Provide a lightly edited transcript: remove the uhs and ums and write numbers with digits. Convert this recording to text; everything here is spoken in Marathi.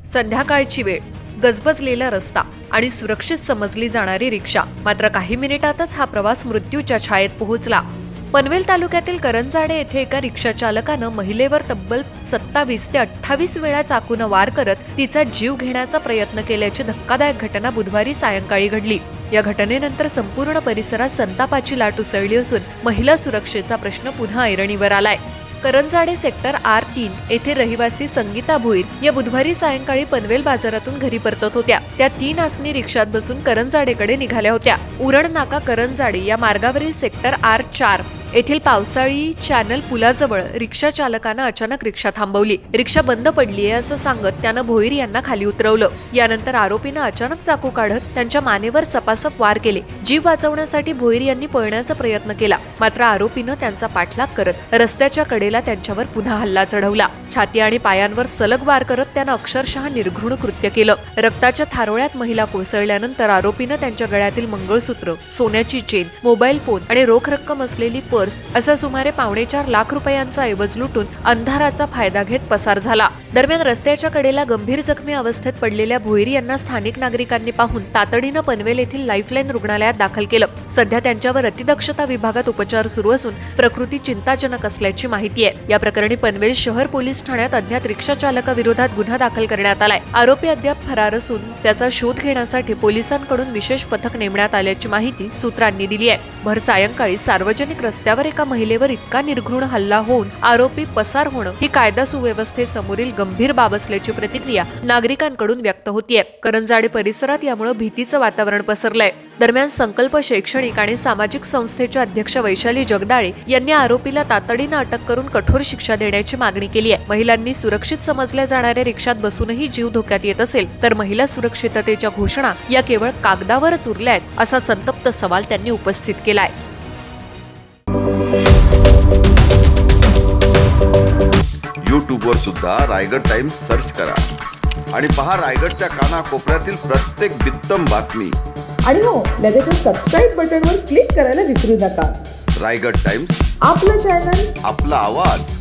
संध्याकाळची वेळ, गजबजलेला रस्ता आणि सुरक्षित समजली जाणारी रिक्षा. मात्र काही मिनिटातच हा प्रवास मृत्यूच्या छायेत पोहोचला. पनवेल तालुक्यातील करंजाडे येथे एका रिक्षा चालकानं महिलेवर तब्बल 27 ते 28 वेळा चाकूनं वार करत तिचा जीव घेण्याचा प्रयत्न केल्याची धक्कादायक घटना बुधवारी सायंकाळी घडली. या घटनेनंतर संपूर्ण परिसरात संतापाची लाट उसळली असून महिला सुरक्षेचा प्रश्न पुन्हा ऐरणीवर आलाय. करंजाडे सेक्टर R3 येथे रहिवासी संगीता भोईर या बुधवारी सायंकाळी पनवेल बाजारातून घरी परतत होत्या. त्या 3 आसनी रिक्षात बसून करंजाडेकडे निघाल्या होत्या. उरण नाका करंजाडे या मार्गावरील सेक्टर R4 येथील पावसाळी चॅनल पुलाजवळ रिक्षा चालकानं अचानक रिक्षा थांबवली. रिक्षा बंद पडलीये असं सांगत त्यानं भोईर यांना खाली उतरवलं. यानंतर आरोपीनं अचानक चाकू काढत त्यांच्या मानेवर सपासप वार केले. जीव वाचवण्यासाठी भोईर यांनी पळण्याचा प्रयत्न केला. मात्र आरोपीनं त्यांचा पाठलाग करत रस्त्याच्या कडेला त्यांच्यावर पुन्हा हल्ला चढवला. छाती आणि पायांवर सलग वार करत त्यानं अक्षरशः निर्घृण कृत्य केलं. रक्ताच्या थारोळ्यात महिला कोसळल्यानंतर आरोपीनं त्यांच्या गळ्यातील मंगळसूत्र, सोन्याची चेन, मोबाईल फोन आणि रोख रक्कम असलेली पर्स असा सुमारे 4.25 लाख रुपयांचा ऐवज लुटून अंधाराचा फायदा घेत पसार झाला. दरम्यान रस्त्याच्या कडेला गंभीर जखमी अवस्थेत पडलेल्या भोईर यांना स्थानिक नागरिकांनी पाहून तातडीनं पनवेल येथील लाईफलाईन रुग्णालयात दाखल केलं. सध्या त्यांच्यावर अतिदक्षता विभागात उपचार सुरू असून प्रकृती चिंताजनक असल्याची माहिती आहे. या प्रकरणी पनवेल शहर पोलीस ठाण्यात अज्ञात रिक्षा चालकाविरोधात गुन्हा दाखल करण्यात आलाय. आरोपी अद्याप फरार असून त्याचा शोध घेण्यासाठी पोलिसांकडून विशेष पथक नेमण्यात आल्याची माहिती सूत्रांनी दिली आहे. भर सायंकाळी सार्वजनिक रस्त्यावर एका महिलेवर इतका निर्घृण हल्ला होऊन आरोपी पसार होणं ही कायदा सुव्यवस्थेसमोरील गंभीर बाब असल्याची प्रतिक्रिया नागरिकांकडून व्यक्त होतीये. करंजाडे परिसरात यामुळे भीतीचं वातावरण पसरलंय. दरम्यान संकल्प शैक्षणिक आणि सामाजिक संस्थेच्या अध्यक्ष वैशाली जगदाळे यांनी आरोपीला तातडीनं अटक करून कठोर शिक्षा देण्याची मागणी केली आहे. महिलांनी सुरक्षित समजल्या जाणाऱ्या रिक्षात बसूनही जीव धोक्यात येत असेल तर महिला सुरक्षिततेच्या घोषणा या केवळ कागदावरच उरल्या आहेत असा संतप्त सवाल त्यांनी उपस्थित केलाय. यूट्यूबवर सुद्धा रायगड टाइम्स सर्च करा आणि पहा रायगडच्या कानाकोपऱ्यातील प्रत्येक बित्तम बातमी. आणि हो, लगेचच सबस्क्राईब बटनवर क्लिक करायला विसरू नका. रायगड टाइम्स, आपलं चॅनल, आपला आवाज.